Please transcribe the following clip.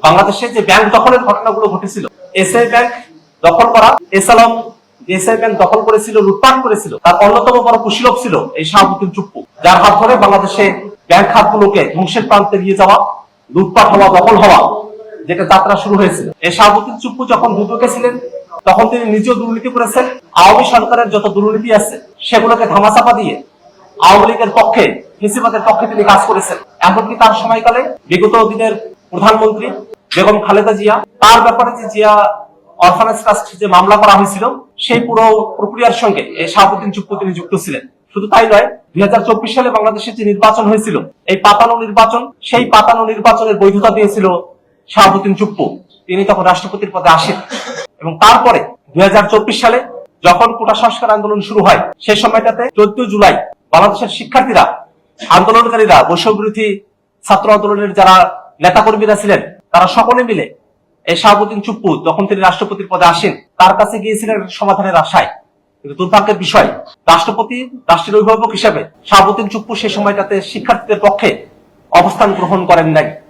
বাংলাদেশে যে ব্যাংক দখলের ঘটনাগুলো ঘটেছিল, এসআই ব্যাংক দখল করা, এসালাম এসআই ব্যাংক দখল করেছিল, লুটপাট করেছিল, তার অন্যতম বড় কুশীলব ছিল এই শাহাবুদ্দিন চুপ্পু, যার হাত ধরে বাংলাদেশে ব্যাংক খাতগুলোকে ধ্বংসের প্রান্তে নিয়ে যাওয়া, লুটপাট হওয়া, দখল হওয়া, যেটা যাত্রা শুরু হয়েছিল। এই শাহাবুদ্দিন চুপ্পু যখন দুদকে ছিলেন তখন তিনি নিজেও দুর্নীতি করেছেন। আওয়ামী সরকারের যত দুর্নীতি আছে সেগুলোকে ধামাচাপা দিয়ে আওয়ামী লীগের পক্ষে, ফেসিবাদের পক্ষে তিনি কাজ করেছেন। এমনকি তার সময়কালে বিগত দিনের প্রধানমন্ত্রী বেগম খালেদা জিয়া, তার ব্যাপারে যে জিয়া অরফানেজ ট্রাস্ট যে মামলা করা হয়েছিল, সেই পুরো প্রক্রিয়ার সঙ্গে এই শাহাবুদ্দিন চুপ্পু তিনি যুক্ত ছিলেন। শুধু তাই নয়, 2024 সালে বাংলাদেশে যে নির্বাচন হয়েছিল, এই পাতানো নির্বাচন, সেই পাতানো নির্বাচনের বৈধতা দিয়েছিল শাহাবুদ্দিন চুপ্পু। তিনি তখন রাষ্ট্রপতির পদে আসেন এবং তারপরে 2024 সালে যখন কোটা সংস্কার আন্দোলন শুরু হয়, সেই সময়টাতে 14 জুলাই বাংলাদেশের শিক্ষার্থীরা, আন্দোলনকারীরা, বৈষম্যবিরোধী ছাত্র আন্দোলনের যারা নেতাকর্মীরা ছিলেন, তারা সকলে মিলে এই শাহাবুদ্দিন চুপ্পু যখন তিনি রাষ্ট্রপতির পদে আসেন, তার কাছে গিয়েছিলেন সমাধানের আশায়। কিন্তু দুর্ভাগ্যের বিষয়, রাষ্ট্রপতি, রাষ্ট্রের অভিভাবক হিসেবে শাহাবুদ্দিন চুপ্পু সেই সময়টাতে শিক্ষার্থীদের পক্ষে অবস্থান গ্রহণ করেন নাই।